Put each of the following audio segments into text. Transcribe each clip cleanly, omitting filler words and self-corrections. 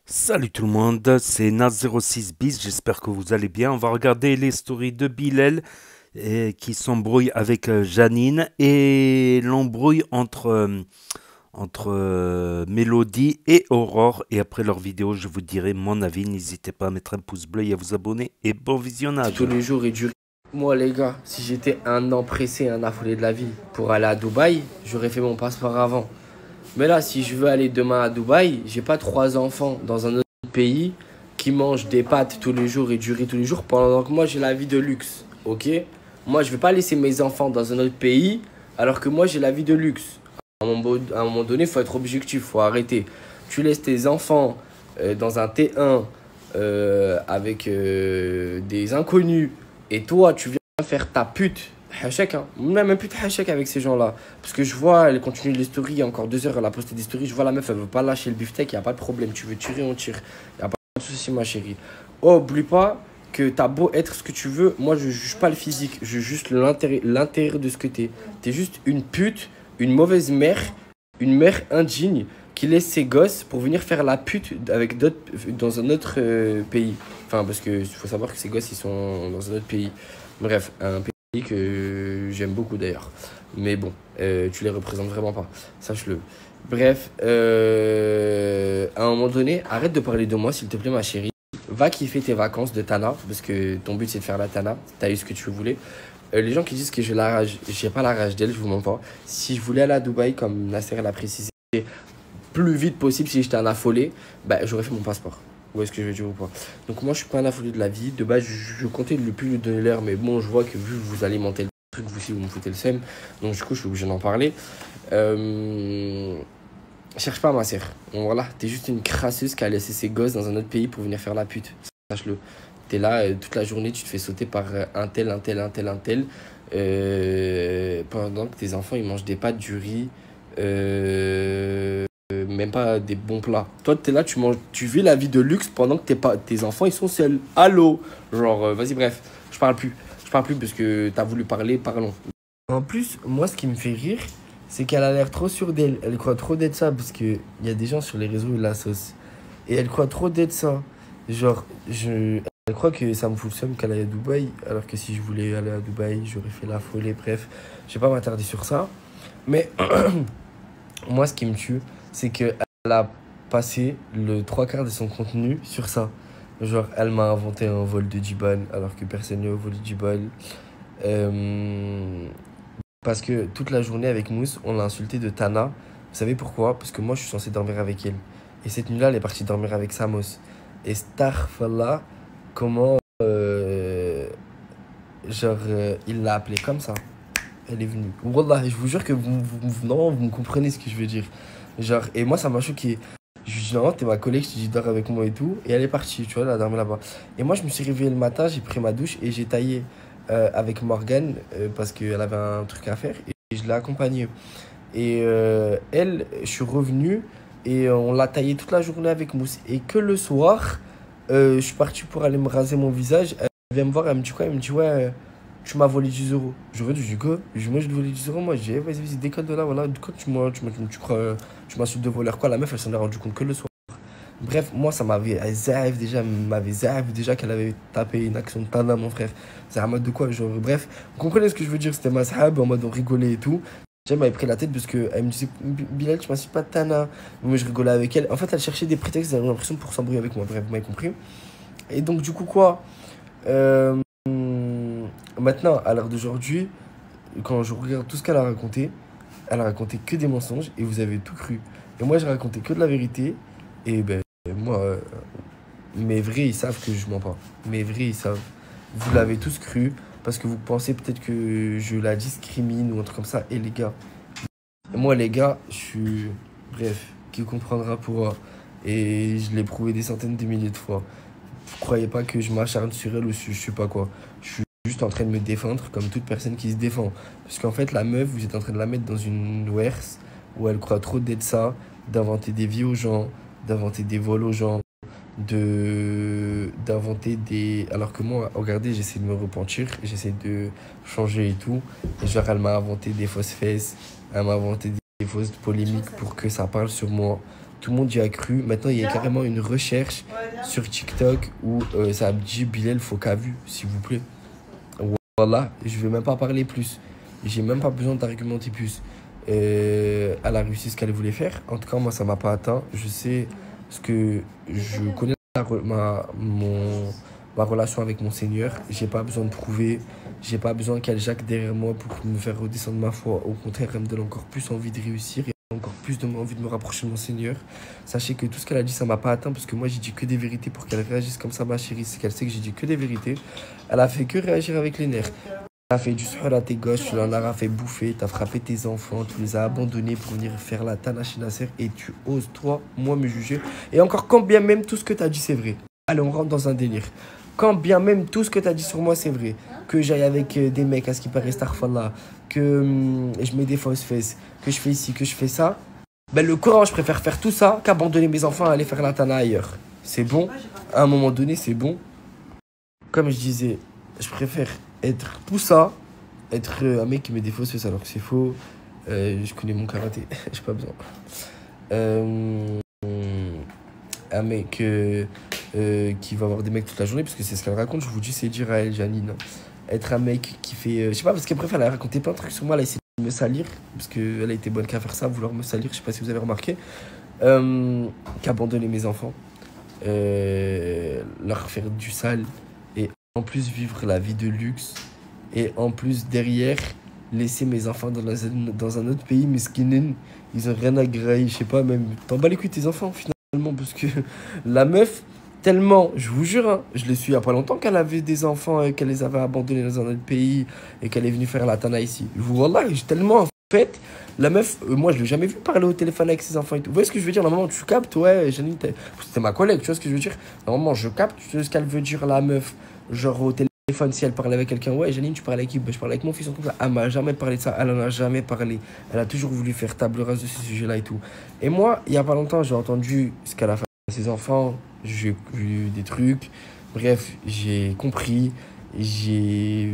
Salut tout le monde, c'est Naz06 bis, j'espère que vous allez bien. On va regarder les stories de Bilal qui s'embrouille avec Janine et l'embrouille entre Mélodie et Aurore. Et après leur vidéo, je vous dirai mon avis. N'hésitez pas à mettre un pouce bleu et à vous abonner. Et bon visionnage. Tous les jours et du... Moi, les gars, si j'étais un an pressé, un affolé de la vie pour aller à Dubaï, j'aurais fait mon passeport avant. Mais là, si je veux aller demain à Dubaï, j'ai pas trois enfants dans un autre pays qui mangent des pâtes tous les jours et du riz tous les jours pendant que moi j'ai la vie de luxe. Ok? Moi, je vais pas laisser mes enfants dans un autre pays alors que moi j'ai la vie de luxe. À un moment donné, il faut être objectif, faut arrêter. Tu laisses tes enfants dans un T1 avec des inconnus et toi, tu viens faire ta pute. Hachek, hein. Même un pute hachek avec ces gens-là. Parce que je vois, elle continue les stories, il y a encore 2 heures, elle a posté des stories. Je vois la meuf, elle veut pas lâcher le beefsteak, il n'y a pas de problème. Tu veux tirer, on tire. Il n'y a pas de souci, ma chérie. Oh, oublie pas que t'as beau être ce que tu veux. Moi, je juge pas le physique, je juge juste l'intérêt de ce que t'es. T'es juste une pute, une mauvaise mère, une mère indigne qui laisse ses gosses pour venir faire la pute avec d'autres dans un autre pays. Enfin, parce que faut savoir que ces gosses, ils sont dans un autre pays. Bref, un pays que j'aime beaucoup d'ailleurs. Mais bon, tu les représentes vraiment pas, sache-le. Bref, à un moment donné, arrête de parler de moi, s'il te plaît, ma chérie. Va kiffer tes vacances de Tana, parce que ton but c'est de faire la Tana. T'as eu ce que tu voulais. Les gens qui disent que j'ai la rage, j'ai pas la rage d'elle, je vous mens pas. Si je voulais aller à Dubaï, comme Nasser l'a précisé, plus vite possible, si j'étais un affolé, bah, j'aurais fait mon passeport. Vous voyez ce que je veux dire ou pas? Donc moi, je suis pas un affolé de la vie. De base, je comptais le plus lui donner l'air, mais bon, je vois que vu que vous alimentez le truc, vous aussi, vous me foutez le seum. Donc du coup, je suis obligé d'en parler. Cherche pas ma sœur. Bon, voilà, t'es juste une crasseuse qui a laissé ses gosses dans un autre pays pour venir faire la pute. Sache-le. T'es là toute la journée, tu te fais sauter par un tel, un tel, un tel, un tel. Pendant que tes enfants, ils mangent des pâtes, du riz. Même pas des bons plats. Toi, t'es là, tu manges, tu vis la vie de luxe pendant que tes enfants, ils sont seuls. Allô? Genre, vas-y, bref, je parle plus. Je parle plus parce que t'as voulu parler, parlons. En plus, moi, ce qui me fait rire, c'est qu'elle a l'air trop sûre d'elle. Elle croit trop d'être ça parce qu'il y a des gens sur les réseaux, ils la saucent. Et elle croit trop d'être ça. Genre, elle croit que ça me fout le seum qu'elle aille à Dubaï. Alors que si je voulais aller à Dubaï, j'aurais fait la folie. Bref, je vais pas m'attarder sur ça. Mais moi, ce qui me tue, c'est qu'elle a passé le trois quarts de son contenu sur ça. Genre, elle m'a inventé un vol de Djibal alors que personne n'a volé Djibal. Euh, Parce que toute la journée avec Mousse, on l'a insulté de Tana. Vous savez pourquoi? Parce que moi, je suis censé dormir avec elle. Et cette nuit-là, elle est partie dormir avec Samos. Et Starfallah, comment il l'a appelée comme ça. Elle est venue. Wallah, je vous jure que non, vous me comprenez ce que je veux dire. Genre, et moi, ça m'a choqué. Je lui dis, non, t'es ma collègue, je te dis, dors avec moi et tout. Et elle est partie, tu vois, elle a dormi là-bas. Et moi, je me suis réveillé le matin, j'ai pris ma douche et j'ai taillé avec Morgane parce qu'elle avait un truc à faire. Et je l'ai accompagnée. Et elle, je suis revenu et on l'a taillé toute la journée avec Mousse. Et que le soir, je suis parti pour aller me raser mon visage. Elle vient me voir, elle me dit quoi? Elle me dit, ouais, tu m'as volé 10 euros. J'aurais dit, quoi? Je dis, moi, je te volé 10 euros. Moi, je dis, vas-y, vas-y, décolle de là, voilà. Quand tu crois, tu m'insultes de voleur, quoi? La meuf, elle s'en est rendue compte que le soir. Bref, moi, ça m'avait zaïf déjà qu'elle avait tapé une action de Tana, mon frère. C'est un mode de quoi? Genre, bref, vous comprenez ce que je veux dire? C'était ma sahab, en mode on rigolait et tout. Elle m'avait pris la tête parce qu'elle me disait, Bilal, tu m'insultes pas de Tana. Mais je rigolais avec elle. En fait, elle cherchait des prétextes, elle avait l'impression pour s'embrouiller avec moi. Bref, vous m'avez compris. Et donc, du coup, quoi? Euh, Maintenant, à l'heure d'aujourd'hui, quand je regarde tout ce qu'elle a raconté, elle a raconté que des mensonges et vous avez tout cru. Et moi, j'ai raconté que de la vérité. Et ben, moi, mes vrais, ils savent que je mens pas. Mes vrais, ils savent. Vous l'avez tous cru parce que vous pensez peut-être que je la discrimine ou un truc comme ça. Et les gars, moi, les gars, je suis. Bref, qui comprendra pourra. Et je l'ai prouvé des centaines de milliers de fois. Vous croyez pas que je m'acharne sur elle ou je sais pas quoi. Je suis juste en train de me défendre comme toute personne qui se défend. Parce qu'en fait, la meuf, vous êtes en train de la mettre dans une werse où elle croit trop d'être ça, d'inventer des vies aux gens, d'inventer des vols aux gens, d'inventer des... Alors que moi, regardez, j'essaie de me repentir, j'essaie de changer et tout. Et genre, elle m'a inventé des fausses fesses, elle m'a inventé des fausses polémiques pour que ça parle sur moi. Tout le monde y a cru. Maintenant, il y a carrément une recherche sur TikTok où ça dit Bilal faut qu'a vu, s'il vous plaît. Voilà, je vais même pas parler plus. J'ai même pas besoin d'argumenter plus. Elle a réussi ce qu'elle voulait faire. En tout cas, moi, ça m'a pas atteint. Je sais ce que je connais ma relation avec mon Seigneur. J'ai pas besoin de prouver. J'ai pas besoin qu'elle jacque derrière moi pour me faire redescendre ma foi. Au contraire, elle me donne encore plus envie de réussir et encore plus envie de me rapprocher de mon Seigneur. Sachez que tout ce qu'elle a dit, ça m'a pas atteint parce que moi, j'ai dit que des vérités pour qu'elle réagisse comme ça, ma chérie. C'est qu'elle sait que j'ai dit que des vérités. Elle a fait que réagir avec les nerfs. Tu as fait du suhur à tes gosses, tu l'en as fait bouffer, tu as frappé tes enfants, tu les as abandonnés pour venir faire la tana chez Nasser et tu oses, toi, moi, me juger. Et encore, quand bien même tout ce que tu as dit, c'est vrai. Allez, on rentre dans un délire. Quand bien même tout ce que tu as dit sur moi, c'est vrai. Que j'aille avec des mecs, à ce qui paraît, starfallah, que je mets des fausses fesses, que je fais ici, que je fais ça. Ben, le Coran, je préfère faire tout ça qu'abandonner mes enfants à aller faire la tana ailleurs. C'est bon. À un moment donné, c'est bon. Comme je disais, je préfère être poussa, être un mec qui met des fausses fesses alors que c'est faux. Je connais mon karaté, j'ai pas besoin. Un mec qui va avoir des mecs toute la journée, parce que c'est ce qu'elle raconte, je vous dis, c'est dire à elle, Janine. Être un mec qui fait. Je sais pas, parce qu'elle préfère, elle a raconté plein de trucs sur moi, elle a essayé de me salir, parce qu'elle a été bonne qu'à faire ça, vouloir me salir, je sais pas si vous avez remarqué. Qu'abandonner mes enfants, leur faire du sale, et en plus vivre la vie de luxe, et en plus derrière laisser mes enfants dans un autre pays, mesquinen, ils ont rien à grailler, je sais pas, même t'en bats les couilles tes enfants finalement, parce que la meuf, tellement, je vous jure, hein, je l'ai su il y a pas longtemps qu'elle avait des enfants et qu'elle les avait abandonnés dans un autre pays et qu'elle est venue faire la tana ici. Voilà, tellement en fait, la meuf, moi je l'ai jamais vu parler au téléphone avec ses enfants et tout. Vous voyez ce que je veux dire? Normalement, tu captes, ouais, Janine, c'était ma collègue, tu vois ce que je veux dire? Normalement, je capte ce qu'elle veut dire, la meuf, genre au téléphone, si elle parlait avec quelqu'un, ouais, Janine, tu parles avec qui? Ben, je parle avec mon fils en tout cas. Elle m'a jamais parlé de ça, elle en a jamais parlé. Elle a toujours voulu faire table rase de ce sujet-là et tout. Et moi, il y a pas longtemps, j'ai entendu ce qu'elle a fait à ses enfants, j'ai vu des trucs, bref, j'ai compris. Je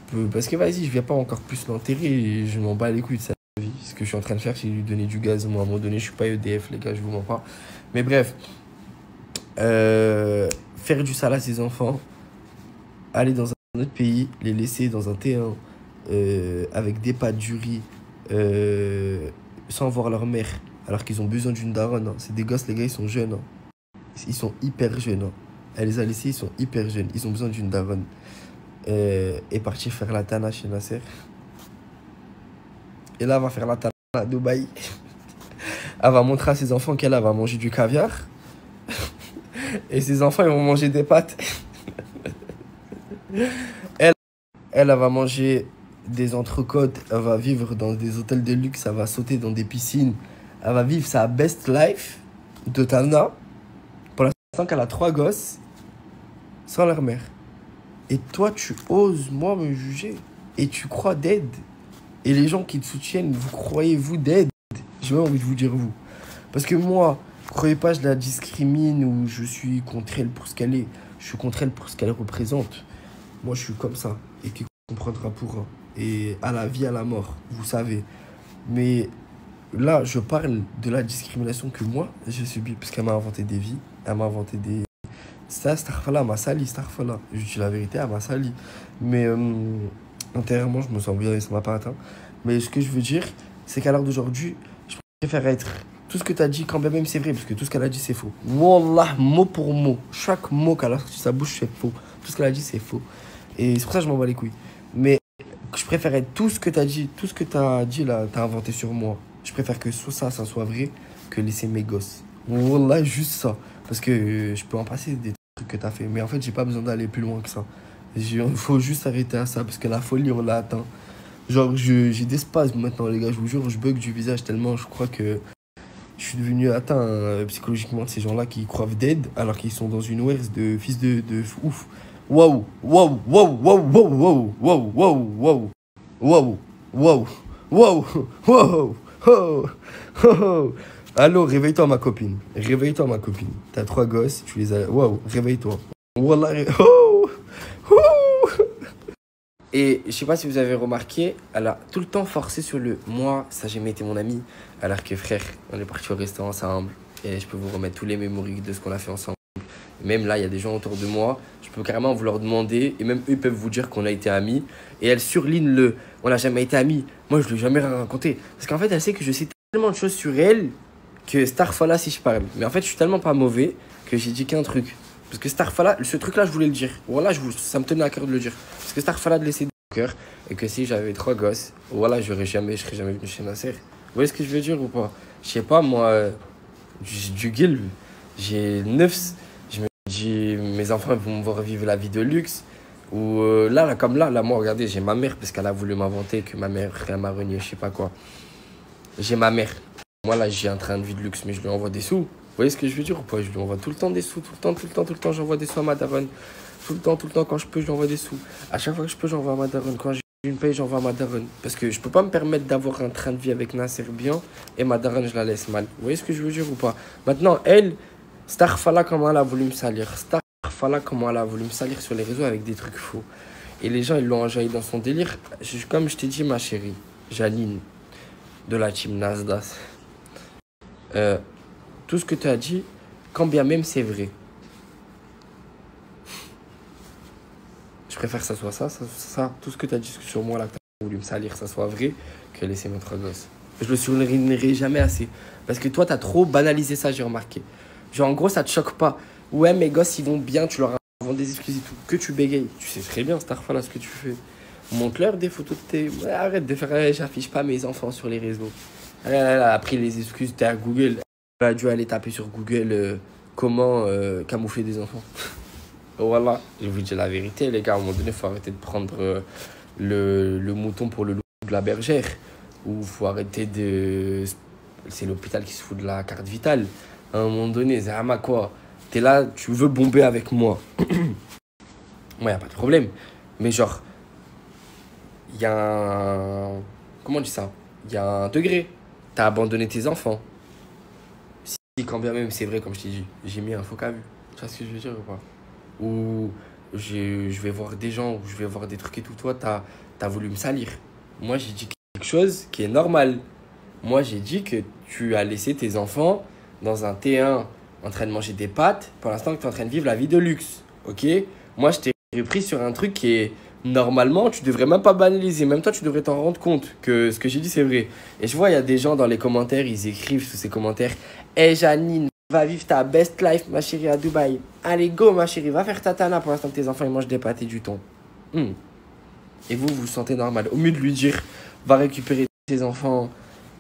peux. Parce que vas-y, je viens pas encore plus l'enterrer, je m'en bats les couilles de sa vie. Ce que je suis en train de faire, c'est lui donner du gaz. Moi, à un moment donné, je suis pas EDF, les gars, je vous mens pas. Mais bref, faire du sale à ses enfants, aller dans un autre pays, les laisser dans un T1 avec des pâtes du riz, sans voir leur mère, alors qu'ils ont besoin d'une daronne. Hein. C'est des gosses, les gars, ils sont jeunes. Hein. Ils sont hyper jeunes. Hein. Elle les a laissés, ils sont hyper jeunes. Ils ont besoin d'une daronne. Et partir faire la tana chez Nasser. Et là, elle va faire la tana à Dubaï. Elle va montrer à ses enfants qu'elle va manger du caviar. Et ses enfants, ils vont manger des pâtes. Elle va manger des entrecôtes. Elle va vivre dans des hôtels de luxe. Elle va sauter dans des piscines. Elle va vivre sa best life de Tana. Pour l'instant qu'elle a 3 gosses sans leur mère. Et toi, tu oses, moi, me juger. Et tu crois d'aide. Et les gens qui te soutiennent, vous croyez, vous, d'aide. J'ai même envie de vous dire, vous. Parce que moi, croyez pas, je la discrimine ou je suis contre elle pour ce qu'elle est. Je suis contre elle pour ce qu'elle représente. Moi, je suis comme ça. Et qui comprendra pour un. Et à la vie, à la mort, vous savez. Mais là, je parle de la discrimination que moi, j'ai subie. Parce qu'elle m'a inventé des vies. Elle m'a inventé des... Ça, Starfala m'a sali, Starfala. Je dis la vérité, elle m'a sali. Mais intérieurement, je me sens bien et ça m'a pas atteint. Mais ce que je veux dire, c'est qu'à l'heure d'aujourd'hui, je préfère être... Tout ce que tu as dit, quand même c'est vrai, parce que tout ce qu'elle a dit, c'est faux. Wallah, mot pour mot. Chaque mot qu'elle a sorti de sa bouche, c'est faux. Tout ce qu'elle a dit, c'est faux. Et c'est pour ça que je m'en bats les couilles. Mais je préfère être tout ce que tu as dit, tout ce que tu as dit là, tu as inventé sur moi. Je préfère que ça soit vrai que laisser mes gosses. Wallah, juste ça. Parce que je peux en passer des trucs que tu as fait. Mais en fait, j'ai pas besoin d'aller plus loin que ça. Il faut juste arrêter à ça, parce que la folie, on l'a atteint. Genre, j'ai des spasmes maintenant, les gars. Je vous jure, je bug du visage tellement. Je crois que je suis devenu atteint psychologiquement de ces gens-là qui croient d'aide, alors qu'ils sont dans une ORS de fils de ouf. Waouh, waouh, waouh, waouh, waouh, waouh, waouh, waouh, waouh, waouh, waouh, waouh, waouh, waouh. Allô, réveille-toi, ma copine. Réveille-toi, ma copine. T'as 3 gosses, tu les as... Waouh, réveille-toi. Wallah, oh, oh. Et je sais pas si vous avez remarqué, elle a tout le temps forcé sur le « moi, ça j'ai jamais été mon ami », alors que frère, on est parti au restaurant ensemble, Et je peux vous remettre tous les mémories de ce qu'on a fait ensemble. Même là, il y a des gens autour de moi, je peux carrément vous leur demander, et même eux peuvent vous dire qu'on a été amis. Et elle surligne le on n'a jamais été amis. Moi, je ne lui ai jamais rien raconté. Parce qu'en fait, elle sait que je sais tellement de choses sur elle que Starfala, si je parle. Mais en fait, je suis tellement pas mauvais que j'ai dit qu'un truc. Parce que Starfala, ce truc-là, je voulais le dire. Voilà, ça me tenait à cœur de le dire. Parce que Starfala de laisser de cœur. Et que si j'avais 3 gosses, voilà, je serais jamais venu chez Nasser. Vous voyez ce que je veux dire ou pas? Je sais pas, moi, du guil, j'ai 9. Je me dis, mes enfants vont me voir vivre la vie de luxe. Ou là, comme là, moi, regardez, j'ai ma mère, parce qu'elle a voulu m'inventer que ma mère, elle m'a renié, je sais pas quoi. J'ai ma mère. Moi, là, j'ai un train de vie de luxe, mais je lui envoie des sous. Vous voyez ce que je veux dire ou pas? Je lui envoie tout le temps des sous, tout le temps, j'envoie des sous à ma daronne. Tout le temps, quand je peux, je lui envoie des sous. À chaque fois que je peux, j'envoie à ma daronne. Quand j'ai une paye, j'envoie à ma daronne. Parce que je peux pas me permettre d'avoir un train de vie avec Nasser bien et ma daronne, je la laisse mal. Vous voyez ce que je veux dire ou pas? Maintenant, elle, Starfala, comment elle a voulu me salir. Starfala, comment elle a voulu me salir sur les réseaux avec des trucs faux. Et les gens, ils l'ont enjaillé dans son délire. Comme je t'ai dit, ma chérie, Janine, de la team Nasdaq. Tout ce que tu as dit, quand bien même c'est vrai. Je préfère que ça soit ça. Tout ce que tu as dit sur moi, là, que tu as voulu me salir, ça soit vrai, que laisser mon 3 gosses. Je le soulignerai jamais assez. Parce que toi, tu as trop banalisé ça, j'ai remarqué. Genre, en gros, ça te choque pas. Ouais, mes gosses, ils vont bien, tu leur inventes des excuses et tout. Que tu bégayes. Tu sais très bien, Starfala, ce que tu fais. Montre-leur des photos de tes... Ouais, arrête de faire... J'affiche pas mes enfants sur les réseaux. Elle a pris les excuses, t'es à Google. Elle a dû aller taper sur Google comment camoufler des enfants. Voilà, je vous dis la vérité, les gars. À un moment donné, il faut arrêter de prendre le mouton pour le loup de la bergère. Ou il faut arrêter de... C'est l'hôpital qui se fout de la carte vitale. À un moment donné, Zahama, quoi? T'es là, tu veux bomber avec moi. Moi, y a pas de problème. Mais genre, il y a un... Comment on dit ça? Il y a un degré. T'as abandonné tes enfants. Si, quand bien même, c'est vrai, comme je t'ai dit, j'ai mis un faux cas vu. Tu vois ce que je veux dire ou pas? Ou je vais voir des gens, ou je vais voir des trucs et tout. Toi, t'as voulu me salir. Moi, j'ai dit quelque chose qui est normal. Moi, j'ai dit que tu as laissé tes enfants dans un T1 en train de manger des pâtes pour l'instant que tu es en train de vivre la vie de luxe. Ok? Moi, je t'ai repris sur un truc qui est... Normalement, tu devrais même pas banaliser. Même toi, tu devrais t'en rendre compte que ce que j'ai dit, c'est vrai. Et je vois, il y a des gens dans les commentaires, ils écrivent sous ces commentaires « Hey Janine, va vivre ta best life, ma chérie, à Dubaï. Allez, go, ma chérie, va faire ta tana pour l'instant que tes enfants ils mangent des pâtes et du thon. Et vous vous sentez normal. Au mieux de lui dire « Va récupérer tes enfants,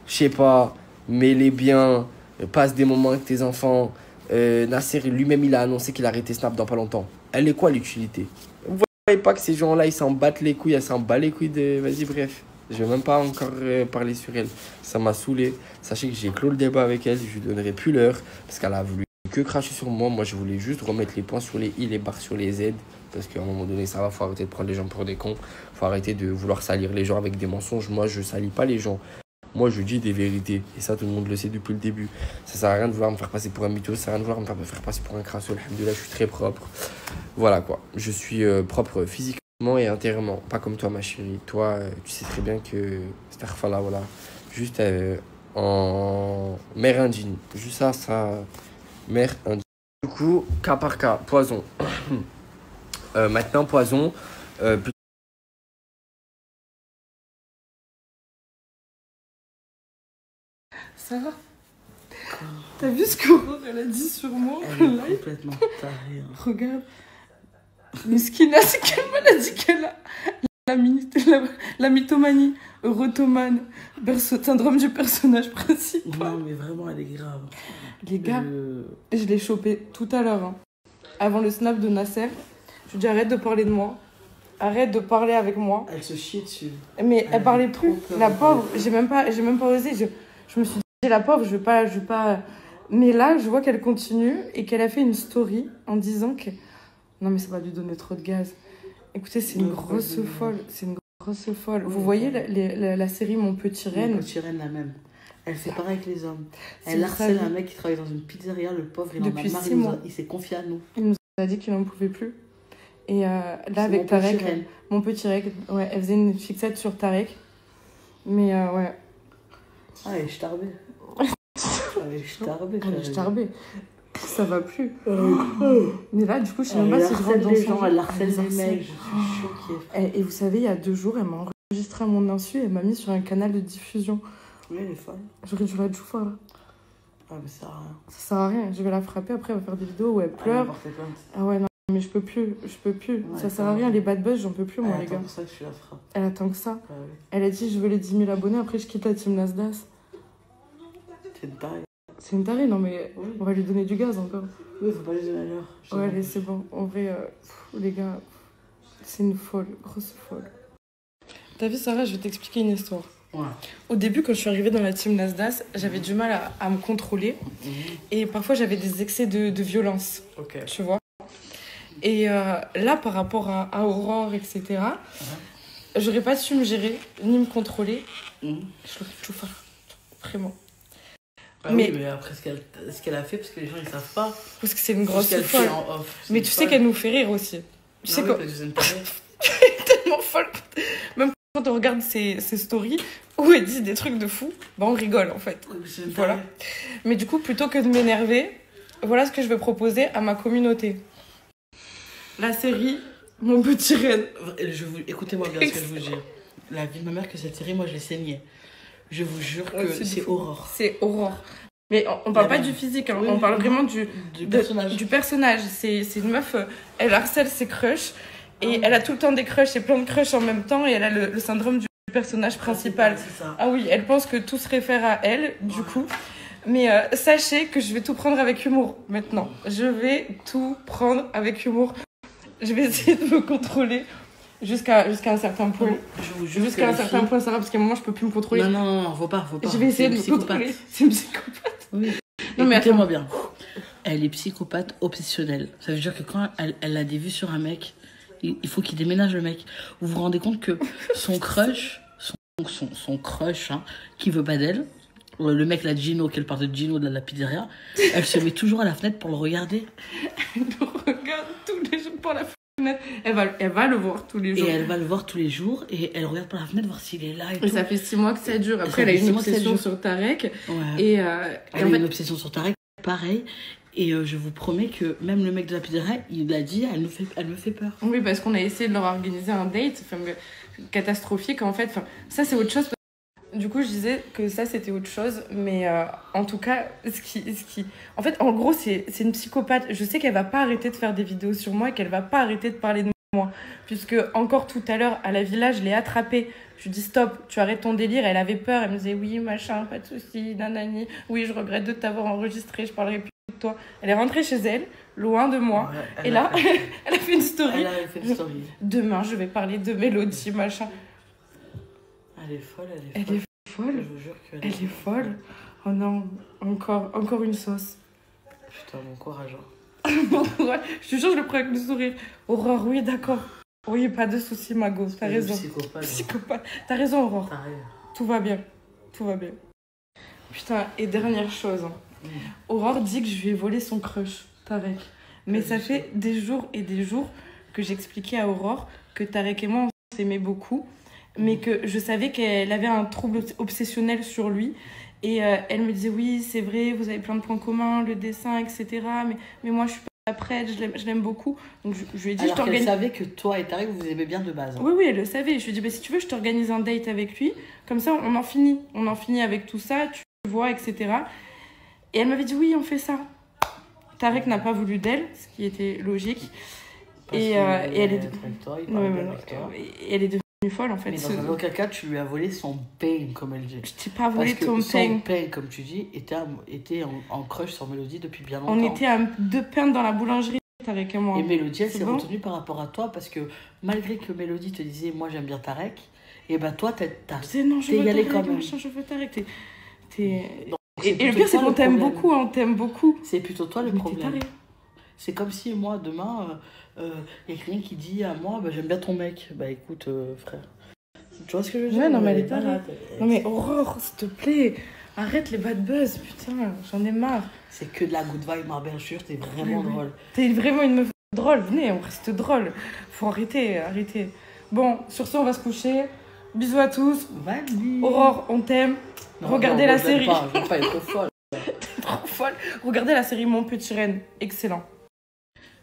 je sais pas, mets-les bien, passe des moments avec tes enfants. Nasser, lui-même, il a annoncé qu'il a arrêté Snap dans pas longtemps. Elle est quoi l'utilité? Vous voyez pas que ces gens-là, ils s'en battent les couilles, elle s'en bat les couilles de... Vas-y, bref. Je vais même pas encore parler sur elle. Ça m'a saoulé. Sachez que j'ai clos le débat avec elle. Je lui donnerai plus l'heure. Parce qu'elle a voulu que cracher sur moi. Moi, je voulais juste remettre les points sur les i, les barres sur les z. Parce qu'à un moment donné, ça va. Faut arrêter de prendre les gens pour des cons. Faut arrêter de vouloir salir les gens avec des mensonges. Moi, je salis pas les gens. Moi, je dis des vérités. Et ça, tout le monde le sait depuis le début. Ça sert à rien de vouloir me faire passer pour un mytho. Ça sert à rien de vouloir me faire passer pour un crasseux. Alhamdoulilah, je suis très propre. Voilà, quoi. Je suis propre physiquement et intérieurement. Pas comme toi, ma chérie. Toi, tu sais très bien que... Starfala, voilà. Juste en mère indigne. Juste ça... Mère indigne. Du coup, cas par cas, poison. Maintenant, poison. Ça va? T'as vu ce qu'Aurore elle a dit sur moi? Elle est complètement tarée. Hein. Regarde. Miskina, c'est quelle maladie qu'elle a? La mythomanie, eurotomane, syndrome du personnage principal. Non, mais vraiment, elle est grave. Les gars, je l'ai chopé tout à l'heure. Hein. Avant le snap de Nasser, je lui dis arrête de parler de moi. Arrête de parler avec moi. Elle se chie dessus. Mais elle parlait plus. La pauvre, j'ai même pas osé. Je me suis dit, la pauvre, je vais pas... Mais là, je vois qu'elle continue et qu'elle a fait une story en disant que... Non, mais ça va lui donner trop de gaz. Écoutez, c'est une grosse folle. C'est une grosse folle. Vous voyez la série Mon Petit Reine? Mon Petit Reine, la même. Elle fait pareil avec les hommes. Elle harcèle un mec qui travaille dans une pizzeria. Le pauvre, il depuis en a 6 mois. Il s'est confié à nous. Il nous a dit qu'il n'en pouvait plus. Et là, avec Tarek, Mon Petit Reine, ouais, elle faisait une fixette sur Tarek. Mais ouais. Ah, elle est starbée. Avec Starbé. Avec Starbé. Ça va plus. Mais là, du coup, je sais même pas si je rentre dans les son gens, jeu. elle harcèle Elle les harcèle. mecs. Je suis choquée. Et vous savez, il y a 2 jours, elle m'a enregistré à mon insu et elle m'a mis sur un canal de diffusion. Oui, elle est folle. J'aurais dû la jouer là. Ah, mais ça sert à rien. Ça sert à rien. Je vais la frapper après, elle va faire des vidéos où elle Elle va pleure. porter plainte. Ah ouais, non, mais je peux plus. Ouais, Ça sert à rien. Les bad buzz, j'en peux plus, moi, les gars. C'est pour ça que je suis la frappe. Elle attend que ça. Ah oui. Elle a dit, je veux les 10 000 abonnés, après je quitte la team Nasdaq. C'est une tarée. C'est une tarée, non mais Oui. on va lui donner du gaz encore. Oui, faut pas les donner à l'heure. Ouais, allez, c'est bon. En vrai, les gars, c'est une folle, grosse folle. T'as vu, Sarah, je vais t'expliquer une histoire. Ouais. Au début, quand je suis arrivée dans la team Nasdaq, j'avais du mal à me contrôler. Et parfois, j'avais des excès de violence, Ok. tu vois. Et là, par rapport à Aurore, etc., j'aurais pas su me gérer, ni me contrôler. Je l'aurais tout fait. Vraiment. Bah Mais- oui, mais après ce qu'elle a fait, parce que les gens ils savent pas. Parce que c'est une Tout grosse ce qu'elle folle. fait en off. c'est Mais une tu sais folle. qu'elle nous fait rire aussi. Tu sais Ah oui, quoi parce que c'est une tarée. tellement folle. Même quand on regarde ses stories où elle dit des trucs de fou, bah on rigole en fait. Oui, mais c'est une Voilà. tarée. Mais du coup, plutôt que de m'énerver, voilà ce que je vais proposer à ma communauté. La série Mon Petit Reine. Écoutez-moi bien ce que je vous dis. La vie de ma mère, que cette série, moi je l'ai saignée. Je vous jure que Ouais, c'est c'est fou. Aurore. C'est Aurore. Mais on parle La pas même. du physique, hein. Oui, On parle oui. vraiment Du de- personnage. du personnage. C'est une meuf, elle harcèle ses crushs et Ah. elle a tout le temps des crushs et plein de crushs en même temps et elle a le syndrome du personnage principal. C'est ça. Ah oui, elle pense que tout se réfère à elle, du coup. Mais sachez que je vais tout prendre avec humour maintenant. Je vais tout prendre avec humour. Je vais essayer de me contrôler jusqu'à un certain point. Je vous jure. Jusqu'à que un les certain filles- point, Sarah, parce qu'à un moment, je peux plus me contrôler. Non, faut pas. Je vais essayer de C'est me une psychopathe. contrôler. C'est une psychopathe. Oui. Non, mais Écoutez-moi bien. Elle est psychopathe obsessionnelle. Ça veut dire que quand elle a des vues sur un mec, il faut qu'il déménage le mec. Vous vous rendez compte que son crush, son crush, hein, qui veut pas d'elle, le mec, la Gino, qu'elle parle de Gino de la pizzeria, elle se met toujours à la fenêtre pour le regarder. Elle le regarde tous les jours par la fenêtre. Elle va le voir tous les Et jours. elle va le voir tous les jours et elle regarde par la fenêtre voir s'il est là et Et tout. ça fait 6 mois que ça dure. Ça Après, elle a fait une 6 mois que ça obsession dure. sur Tarek. Ouais. Et Elle en a fait, une obsession sur Tarek, pareil. Et je vous promets que même le mec de la pizzeria, il a dit, elle me fait peur. oui, parce qu'on a essayé de leur organiser un date, enfin, catastrophique en fait. Enfin, ça, c'est autre chose. Du coup, je disais que ça, c'était autre chose. Mais en tout cas, en fait, en gros, c'est une psychopathe. Je sais qu'elle va pas arrêter de faire des vidéos sur moi et qu'elle va pas arrêter de parler de moi. Puisque encore tout à l'heure, à la villa, je l'ai attrapée. Je lui dis stop, tu arrêtes ton délire. Elle avait peur. Elle me disait oui, machin, pas de souci, nanani. Oui, je regrette de t'avoir enregistré. Je parlerai plus de toi. Elle est rentrée chez elle, loin de moi. Ouais, elle Et a là, fait- elle a fait une story. elle a fait une story. Demain, je vais parler de Mélodie, machin. Elle est folle, Elle est Je folle. vous jure qu'elle Elle est folle. Oh non, encore une sauce. Putain, mon courage. Ouais, je te jure, je le prends avec le sourire. Aurore, oui, d'accord. Oui, pas de soucis, Mago, t'as raison. Psychopathe. Psychopathe. T'as raison, Aurore. Pareil. Tout va bien. Tout va bien. Putain, et dernière chose. Aurore dit que je lui ai volé son crush, Tarek. Mais ça fait des jours et des jours que j'expliquais à Aurore que Tarek et moi, on s'aimait beaucoup, mais que je savais qu'elle avait un trouble obsessionnel sur lui. Et elle me disait, oui, c'est vrai, vous avez plein de points communs, le dessin, etc. Mais moi, je suis pas prête, je l'aime beaucoup. Donc, je lui ai dit, Alors je qu'elle t'organise... savait que toi et Tarek, vous aimez bien de base. Oui, oui, elle le savait. Je lui ai dit, bah, si tu veux, je t'organise un date avec lui. Comme ça, on en finit. On en finit avec tout ça, tu vois, etc. Et elle m'avait dit, oui, on fait ça. Tarek n'a pas voulu d'elle, ce qui était logique. Parce Et qu'il elle est avec devenue... toi, il Ouais, parle mais bien non, avec toi. et elle est devenue folle, en fait. Mais dans un aucun cas, tu lui as volé son pain, comme elle dit. Je t'ai pas Parce volé que ton son pain. pain, comme tu dis, était en crush sur Mélodie depuis bien longtemps. On était à 2 pains dans la boulangerie, Tarek et moi. Et Mélodie, elle C'est s'est bon retenue par rapport à toi parce que malgré que Mélodie te disait moi j'aime bien Tarek, et ben toi t'as. C'est non, je T'es veux y allé Tarek, quand même. machin, je veux Tarek. Donc, Et le plutôt pire, c'est toi qu'on le t'aime problème. beaucoup, hein, t'aime beaucoup. C'est plutôt toi le Mais t'es problème. taré. C'est comme si moi demain, y a quelqu'un qui dit à moi bah, j'aime bien ton mec. Bah écoute frère. Tu vois ce que je veux dire? Ouais, non, mais elle est pas tarée. là. Non mais Aurore, s'il te plaît, arrête les bad buzz, putain, j'en ai marre. C'est que de la good vibe, ma bien sûr, t'es vraiment Oui, oui. drôle. T'es vraiment une meuf drôle, venez, on reste drôle. Faut arrêter. Bon, sur ce, on va se coucher. Bisous à tous. Vas-y. Aurore, on t'aime. Non, regardez non, la je l'aime série. pas, je veux pas être folle. Regardez la série Mon Petit Reine, excellent.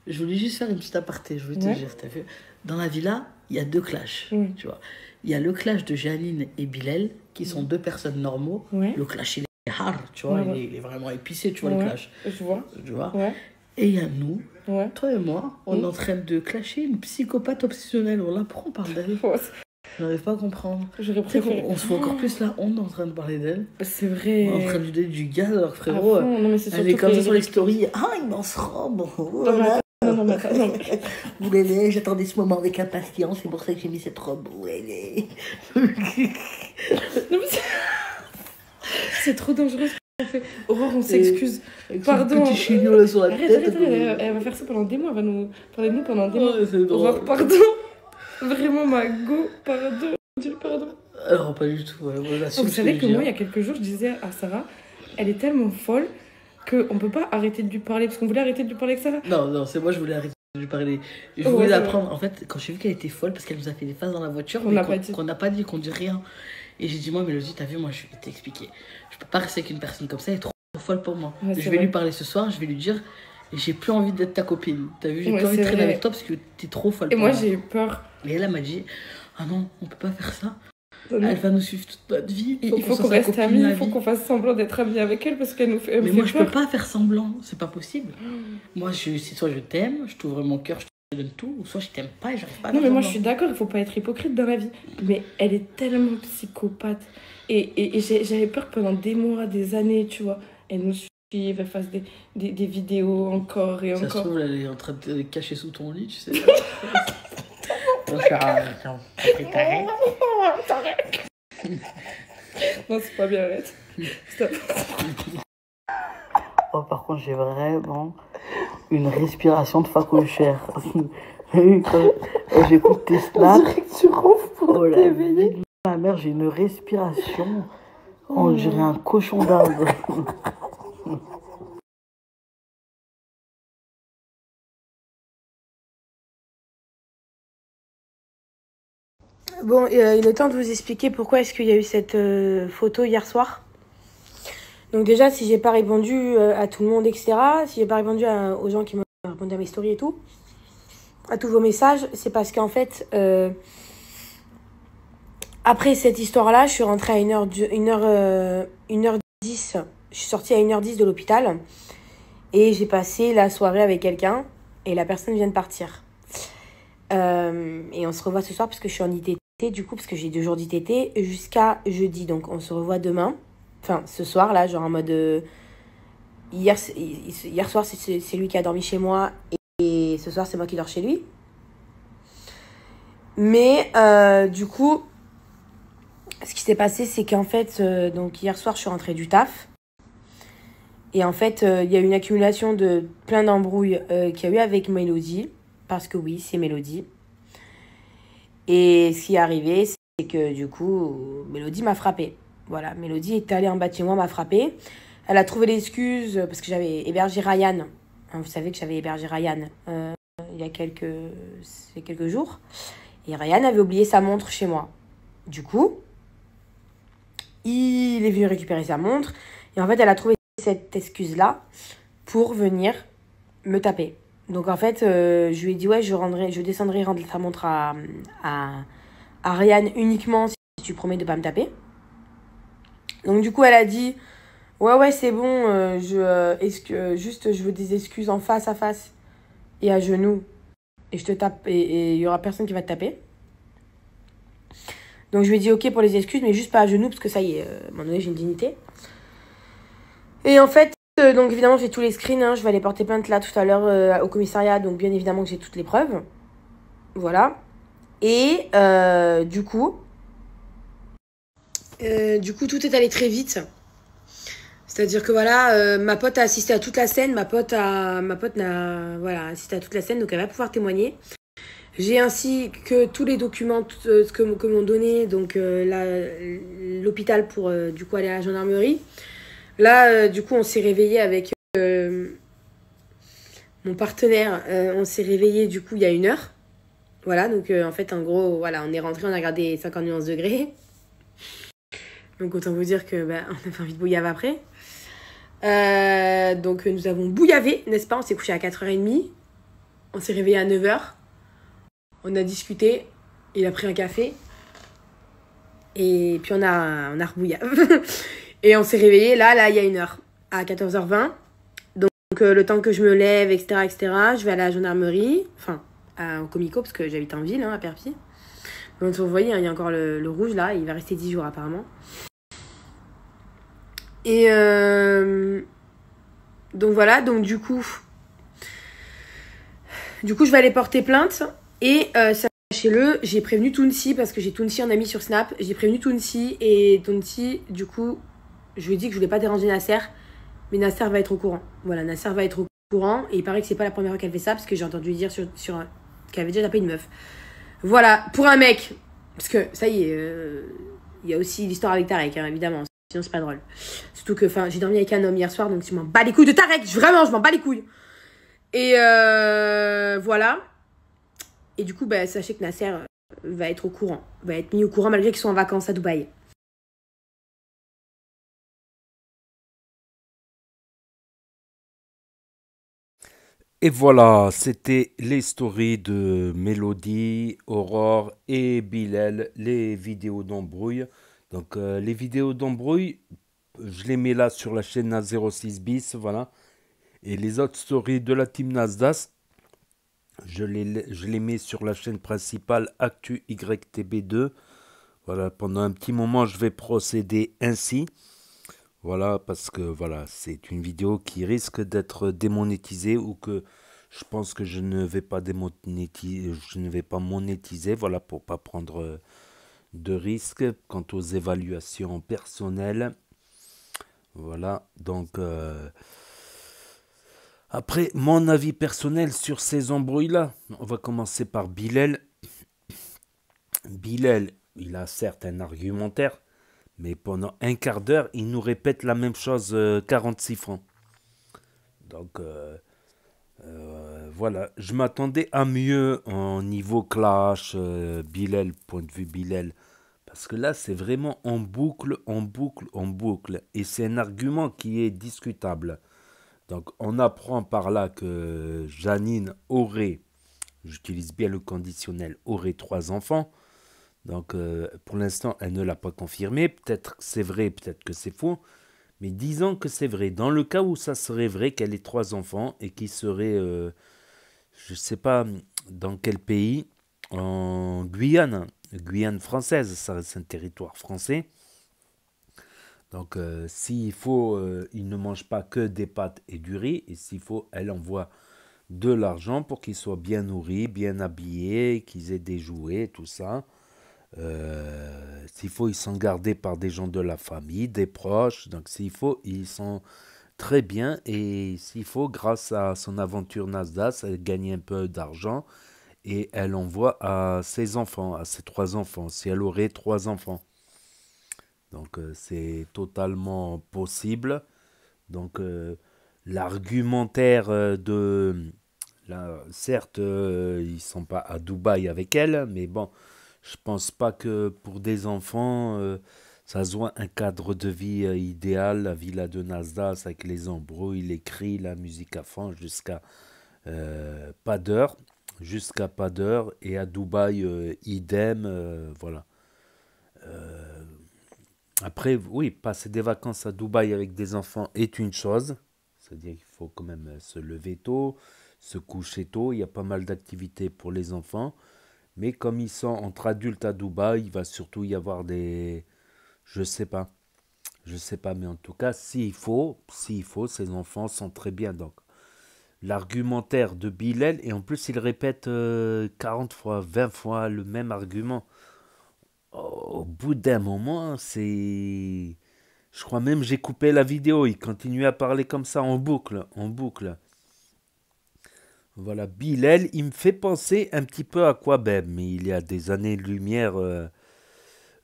Je voulais juste faire une petite aparté, je voulais te dire, t'as vu. Dans la villa, il y a 2 clashs, tu vois. Il y a le clash de Janine et Bilal, qui sont 2 personnes normaux. Le clash, il est hard, tu vois, il est vraiment épicé, tu vois, le clash. Je vois. Tu vois. Et il y a nous, toi et moi, on est en train de clasher une psychopathe obsessionnelle. On l'apprend, on parle d'elle. Je n'arrive pas à comprendre. On se voit encore plus la honte en train de parler d'elle. C'est vrai. On est en train de lui donner du gaz, alors que frérot, elle est comme ça sur les stories. Ah, il m'en se robe. Non, mais attends. J'attendais ce moment avec impatience, c'est pour ça que j'ai mis cette robe. C'est trop dangereux ce qu'on fait. Aurore, on s'excuse. Pardon. Petit chignon là sur la tête. Arrête, elle va faire ça pendant des mois. Elle va nous parler de nous pendant des mois. C'est drôle. Aurore, pardon. Vraiment, ma go, pardon. Dieu, pardon. Alors, pas du tout. Vous savez que moi, il y a quelques jours, je disais à Sarah, elle est tellement folle qu'on peut pas arrêter de lui parler. Parce qu'on voulait arrêter de lui parler avec Sarah. Non, c'est moi, je voulais arrêter de lui parler. Je voulais l'apprendre. En fait, quand j'ai vu qu'elle était folle, parce qu'elle nous a fait des phases dans la voiture, qu'on n'a pas dit, qu'on dit rien. Et j'ai dit, moi, Mélodie, t'as vu, moi, je vais t'expliquer. Je peux pas rester avec une personne comme ça, elle est trop folle pour moi. Je vais lui parler ce soir, je vais lui dire, j'ai plus envie d'être ta copine. T'as vu, j'ai plus envie de traîner avec toi parce que t'es trop folle. Et moi, j'ai eu peur. Et elle m'a dit, ah non, on peut pas faire ça. Elle va nous suivre toute notre vie. Il faut qu'on reste amis, il faut qu'on fasse semblant d'être amis avec elle parce qu'elle nous fait. Mais moi, je peux pas faire semblant, c'est pas possible. Moi, si soit je t'aime, je t'ouvre mon cœur, je te donne tout, ou soit je t'aime pas et j'arrive pas à faire Non, mais moi, semblant. je suis d'accord, il faut pas être hypocrite dans la vie. Mais elle est tellement psychopathe. Et j'avais peur que pendant des mois, des années, tu vois, elle nous suive, elle fasse des vidéos encore et encore. Ça se trouve, elle est en train de te cacher sous ton lit, tu sais. Non, c'est pas bien, arrête. Stop. Oh, par contre, j'ai vraiment une respiration de facochère. Quand j'écoute tes snaps, Tu ronfles pour t'éveiller. Ma mère, j'ai une respiration. On dirait un cochon d'Inde. Bon, il est temps de vous expliquer pourquoi est-ce qu'il y a eu cette photo hier soir. Donc déjà, si j'ai pas répondu à tout le monde, etc., si j'ai pas répondu aux gens qui m'ont répondu à mes stories et tout, à tous vos messages, c'est parce qu'en fait, après cette histoire-là, je suis rentrée à 1h10, je suis sortie à 1h10 de l'hôpital et j'ai passé la soirée avec quelqu'un et la personne vient de partir. Et on se revoit ce soir parce que je suis en ITT, du coup, parce que j'ai 2 jours d'ITT jusqu'à jeudi. Donc, on se revoit demain. Enfin, ce soir, là, genre en mode... Hier soir, c'est lui qui a dormi chez moi. Et ce soir, c'est moi qui dors chez lui. Mais, du coup, ce qui s'est passé, c'est qu'en fait... donc, hier soir, je suis rentrée du taf. Et en fait, il y a eu une accumulation de plein d'embrouilles qu'il y a eu avec Mélodie. Parce que oui, c'est Mélodie. Et ce qui est arrivé, c'est que du coup, Mélodie m'a frappée. Voilà, Mélodie est allée en bas de chez moi, m'a frappée. Elle a trouvé l'excuse parce que j'avais hébergé Ryan. Hein, vous savez que j'avais hébergé Ryan il y a quelques jours. Et Ryan avait oublié sa montre chez moi. Du coup, il est venu récupérer sa montre. Et en fait, elle a trouvé cette excuse-là pour venir me taper. Donc en fait, je lui ai dit ouais, je descendrai rendre ta montre à Ryan uniquement si tu promets de pas me taper. Donc du coup, elle a dit ouais, c'est bon, je veux des excuses en face à face et à genoux et je te tape et il y aura personne qui va te taper. Donc je lui ai dit ok pour les excuses, mais juste pas à genoux parce que ça y est, à un moment donné, j'ai une dignité. Et en fait, donc évidemment j'ai tous les screens, hein, je vais aller porter plainte là tout à l'heure au commissariat, donc bien évidemment que j'ai toutes les preuves. Voilà. Et du coup tout est allé très vite. C'est-à-dire que voilà, ma pote a assisté à toute la scène, ma pote a assisté à toute la scène, donc elle va pouvoir témoigner. J'ai ainsi que tous les documents que m'ont donné donc l'hôpital pour du coup aller à la gendarmerie. Là, du coup, on s'est réveillé avec mon partenaire. On s'est réveillé, du coup, il y a 1 heure. Voilà, donc en fait, en gros, voilà, on est rentré, on a regardé 50 nuances degrés. Donc, autant vous dire que on a fait un vite bouillave après. Donc nous avons bouillavé, n'est-ce pas? On s'est couché à 4h30. On s'est réveillé à 9h. On a discuté. Il a pris un café. Et puis on a rebouillave. Et on s'est réveillé là, il y a 1 heure. À 14h20. Donc le temps que je me lève, etc., je vais à la gendarmerie. Enfin, au Comico, parce que j'habite en ville, à Perpignan. Donc vous voyez, il y a encore le rouge là. Il va rester 10 jours apparemment. Et donc voilà, donc du coup je vais aller porter plainte. Et sachez-le, j'ai prévenu Tounsi parce que j'ai Tounsi en ami sur Snap. J'ai prévenu Tounsi et Tounsi, du coup, je lui ai dit que je voulais pas déranger Nasser. Mais Nasser va être au courant. Voilà, Nasser va être au courant. Et il paraît que c'est pas la première fois qu'elle fait ça parce que j'ai entendu dire qu'elle avait déjà tapé une meuf. Voilà, pour un mec. Parce que ça y est, il y a aussi l'histoire avec Tarek, évidemment. Sinon, c'est pas drôle. Surtout que j'ai dormi avec un homme hier soir, donc je m'en bats les couilles de Tarek. Vraiment, je m'en bats les couilles. Et voilà. Et du coup, sachez que Nasser va être au courant. Va être mis au courant malgré qu'ils sont en vacances à Dubaï. Et voilà, c'était les stories de Mélodie, Aurore et Bilal, les vidéos d'embrouille. Donc les vidéos d'embrouille, je les mets là sur la chaîne A06 bis, voilà. Et les autres stories de la team Nasdaq, je les mets sur la chaîne principale Actu YTB2. Voilà, pendant un petit moment, je vais procéder ainsi. Voilà, parce que voilà, c'est une vidéo qui risque d'être démonétisée ou que je pense que je ne vais pas monétiser, voilà, pour pas prendre de risques quant aux évaluations personnelles. Voilà, donc après, mon avis personnel sur ces embrouilles-là, on va commencer par Bilal. Bilal, il a certes un argumentaire, mais pendant un quart d'heure, il nous répète la même chose 46 francs. Donc voilà, je m'attendais à mieux en niveau clash, Bilal, point de vue Bilal. Parce que là, c'est vraiment en boucle, en boucle, en boucle. Et c'est un argument qui est discutable. Donc on apprend par là que Janine aurait, j'utilise bien le conditionnel, aurait 3 enfants. Donc pour l'instant, elle ne l'a pas confirmé. Peut-être que c'est vrai, peut-être que c'est faux. Mais disons que c'est vrai. Dans le cas où ça serait vrai qu'elle ait 3 enfants et qu'il serait, je ne sais pas dans quel pays, en Guyane, Guyane française, ça reste un territoire français. Donc s'il faut, il ne mange pas que des pâtes et du riz. Et s'il faut, elle envoie de l'argent pour qu'ils soient bien nourris, bien habillés, qu'ils aient des jouets, tout ça. S'il faut, ils sont gardés par des gens de la famille, des proches. Donc s'il faut, ils sont très bien. Et s'il faut, grâce à son aventure Nasdaq, elle gagne un peu d'argent. Et elle envoie à ses enfants, à ses 3 enfants, si elle aurait 3 enfants. Donc c'est totalement possible. Donc l'argumentaire de... Là, certes, ils sont pas à Dubaï avec elle, mais bon, je pense pas que pour des enfants, ça soit un cadre de vie idéal, la villa de Nasdaq avec les embrouilles, les cris, la musique à fond jusqu'à pas d'heure, et à Dubaï, idem, voilà. Après, oui, passer des vacances à Dubaï avec des enfants est une chose, c'est-à-dire qu'il faut quand même se lever tôt, se coucher tôt, il y a pas mal d'activités pour les enfants, mais comme ils sont entre adultes à Dubaï, il va surtout y avoir des... Je sais pas, mais en tout cas, s'il faut, ces enfants sont très bien. Donc, l'argumentaire de Bilal, et en plus, il répète 40 fois, 20 fois le même argument. Au bout d'un moment, c'est... Je crois même que j'ai coupé la vidéo. Il continue à parler comme ça en boucle, en boucle. Voilà, Bilal, il me fait penser un petit peu à Quabeb, mais il y a des années-lumière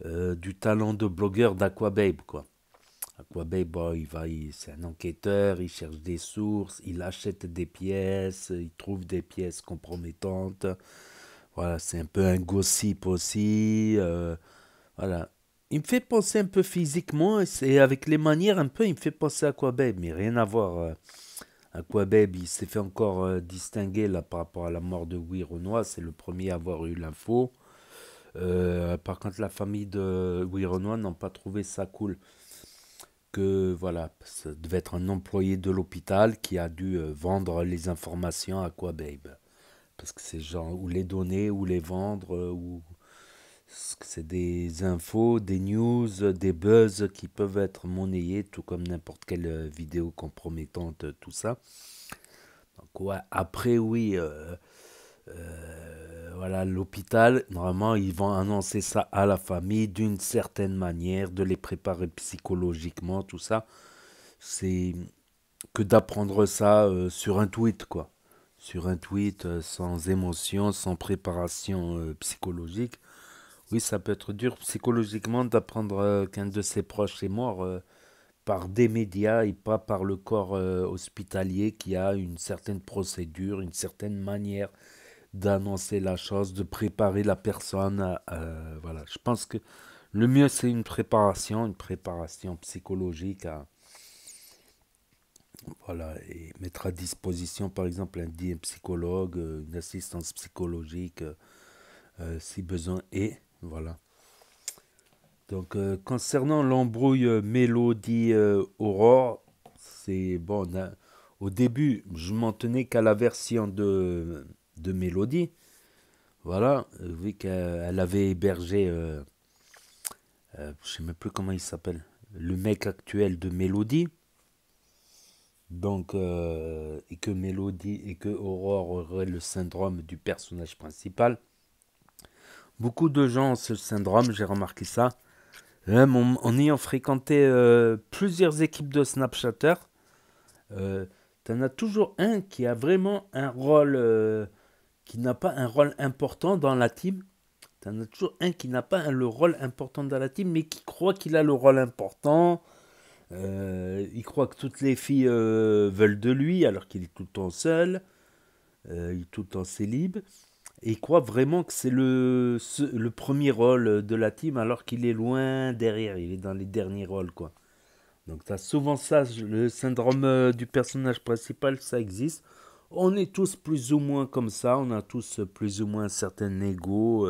du talent de blogueur d'Aquababe, quoi. Aquababe, bon, c'est un enquêteur, il cherche des sources, il achète des pièces, il trouve des pièces compromettantes. Voilà, c'est un peu un gossip aussi. Voilà. il me fait penser un peu physiquement, et avec les manières un peu, il me fait penser à Aquababe, mais rien à voir. Aquababe, il s'est fait encore distinguer là par rapport à la mort de Louis Renoir, c'est le premier à avoir eu l'info. Par contre, la famille de Louis Renoir n'ont pas trouvé ça cool. Que voilà, ça devait être un employé de l'hôpital qui a dû vendre les informations à Aquababe. Parce que c'est genre, ou les donner, ou les vendre, ou c'est des infos, des news, des buzz qui peuvent être monnayés, tout comme n'importe quelle vidéo compromettante, tout ça. Donc ouais, après oui, voilà, l'hôpital, normalement, ils vont annoncer ça à la famille d'une certaine manière, de les préparer psychologiquement, tout ça. C'est que d'apprendre ça sur un tweet, quoi. Sur un tweet, sans émotion, sans préparation psychologique. Oui, ça peut être dur psychologiquement d'apprendre qu'un de ses proches est mort par des médias et pas par le corps hospitalier qui a une certaine procédure, une certaine manière d'annoncer la chose, de préparer la personne. Voilà, je pense que le mieux c'est une préparation psychologique voilà, et mettre à disposition par exemple un psychologue, une assistance psychologique si besoin est. Voilà. Donc, concernant l'embrouille Mélodie-Aurore, c'est bon. Au début, je m'en tenais qu'à la version de Mélodie. Voilà, vu qu'elle avait hébergé, je sais même plus comment il s'appelle, le mec actuel de Mélodie. Donc, et que Mélodie et que Aurore aurait le syndrome du personnage principal. Beaucoup de gens ont ce syndrome, j'ai remarqué ça. Même en ayant fréquenté plusieurs équipes de Snapchatters, t'en as toujours un qui a vraiment un rôle, qui n'a pas un rôle important dans la team. T'en as toujours un qui n'a pas le rôle important dans la team, mais qui croit qu'il a le rôle important. Il croit que toutes les filles veulent de lui, alors qu'il est tout le temps seul. Il est tout le temps célib. Et il croit vraiment que c'est le premier rôle de la team, alors qu'il est loin derrière. Il est dans les derniers rôles, quoi. Donc, tu as souvent ça, le syndrome du personnage principal, ça existe. On est tous plus ou moins comme ça. On a tous plus ou moins un certain ego,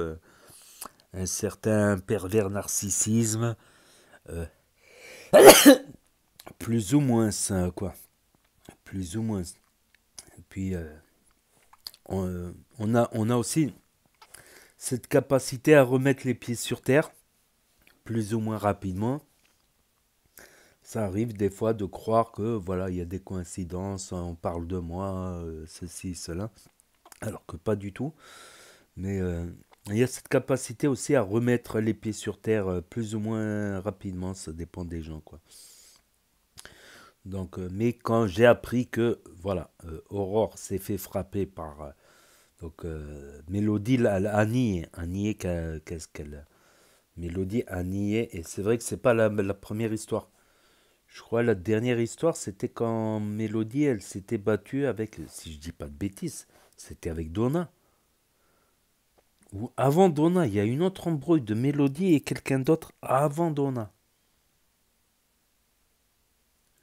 un certain pervers narcissisme. euh, plus ou moins ça, quoi. Plus ou moins. Et puis, on a aussi cette capacité à remettre les pieds sur terre, plus ou moins rapidement. Ça arrive des fois de croire que voilà, il y a des coïncidences, on parle de moi, ceci, cela, alors que pas du tout. Mais il y a cette capacité aussi à remettre les pieds sur terre plus ou moins rapidement, ça dépend des gens, quoi. Donc, mais quand j'ai appris que voilà, Aurore s'est fait frapper par donc Mélodie a nié qu'est-ce qu'elle Mélodie a nié, et c'est vrai que c'est pas la première histoire. Je crois la dernière histoire, c'était quand Mélodie, elle s'était battue avec, si je dis pas de bêtises, c'était avec Donna. Ou avant Donna, il y a une autre embrouille de Mélodie et quelqu'un d'autre avant Donna.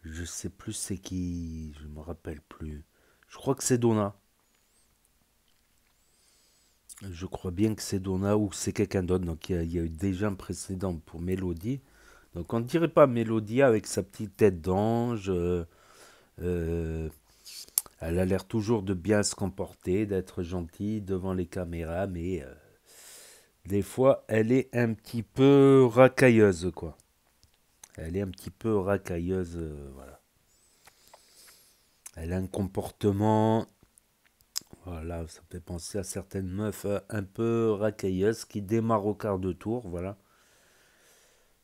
Je sais plus c'est qui, je me rappelle plus. Je crois que c'est Donna. Je crois bien que c'est Donna ou c'est quelqu'un d'autre. Donc il y a eu déjà un précédent pour Mélodie. Donc on ne dirait pas Mélodie avec sa petite tête d'ange. Euh, Elle a l'air toujours de bien se comporter, d'être gentille devant les caméras, mais des fois, elle est un petit peu racailleuse, quoi. Elle est un petit peu racailleuse, voilà. Elle a un comportement, voilà, ça fait penser à certaines meufs un peu racailleuses qui démarrent au quart de tour, voilà.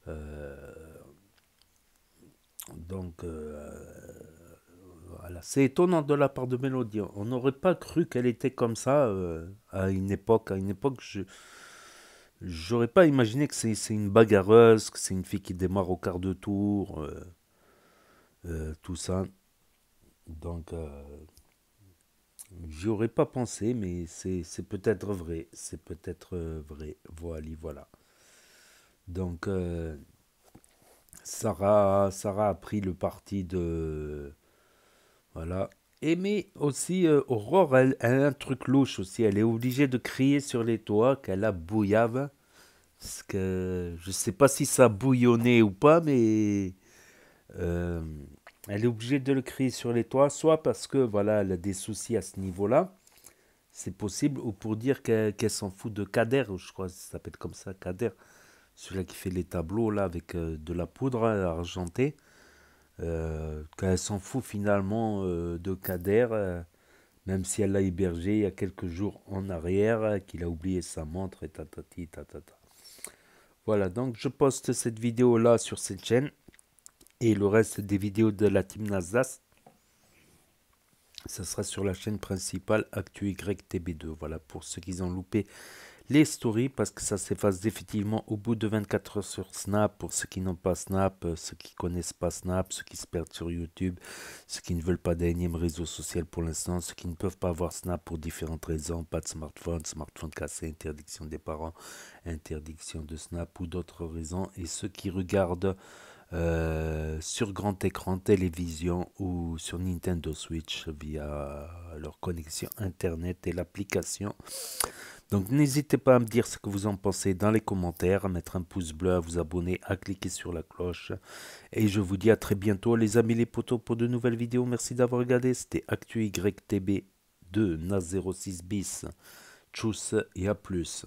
Euh, donc, voilà. C'est étonnant de la part de Mélodie. On n'aurait pas cru qu'elle était comme ça à une époque. À une époque, j'aurais pas imaginé que c'est une bagarreuse, que c'est une fille qui démarre au quart de tour, tout ça. Donc, j'y aurais pas pensé, mais c'est peut-être vrai. C'est peut-être vrai. Voilà, voilà. Donc, Sarah a pris le parti de... Voilà. Et mais aussi, Aurore, elle a un truc louche aussi. Elle est obligée de crier sur les toits qu'elle a bouillave. Parce que je sais pas si ça bouillonnait ou pas, mais euh, elle est obligée de le crier sur les toits, soit parce que voilà, elle a des soucis à ce niveau-là, c'est possible, ou pour dire qu'elle s'en fout de Kader, je crois que ça s'appelle comme ça, Kader, celui-là qui fait les tableaux là avec de la poudre argentée, qu'elle s'en fout finalement de Kader, même si elle l'a hébergé il y a quelques jours en arrière, qu'il a oublié sa montre et tatati tatata. Voilà, donc je poste cette vidéo là sur cette chaîne et le reste des vidéos de la team Nasdaq, ça sera sur la chaîne principale ActuYTB2. Voilà, pour ceux qui ont loupé les stories, parce que ça s'efface définitivement au bout de 24 heures sur Snap. Pour ceux qui n'ont pas Snap, ceux qui connaissent pas Snap, ceux qui se perdent sur YouTube, ceux qui ne veulent pas d'énième réseau social pour l'instant, ceux qui ne peuvent pas avoir Snap pour différentes raisons, pas de smartphone, smartphone cassé, interdiction des parents, interdiction de Snap ou d'autres raisons, et ceux qui regardent sur grand écran télévision ou sur Nintendo Switch via leur connexion internet et l'application. Donc n'hésitez pas à me dire ce que vous en pensez dans les commentaires, à mettre un pouce bleu, à vous abonner, à cliquer sur la cloche. Et je vous dis à très bientôt les amis les potos pour de nouvelles vidéos. Merci d'avoir regardé, c'était ActuYTB 2 NAS 06 bis. Tchuss et à plus.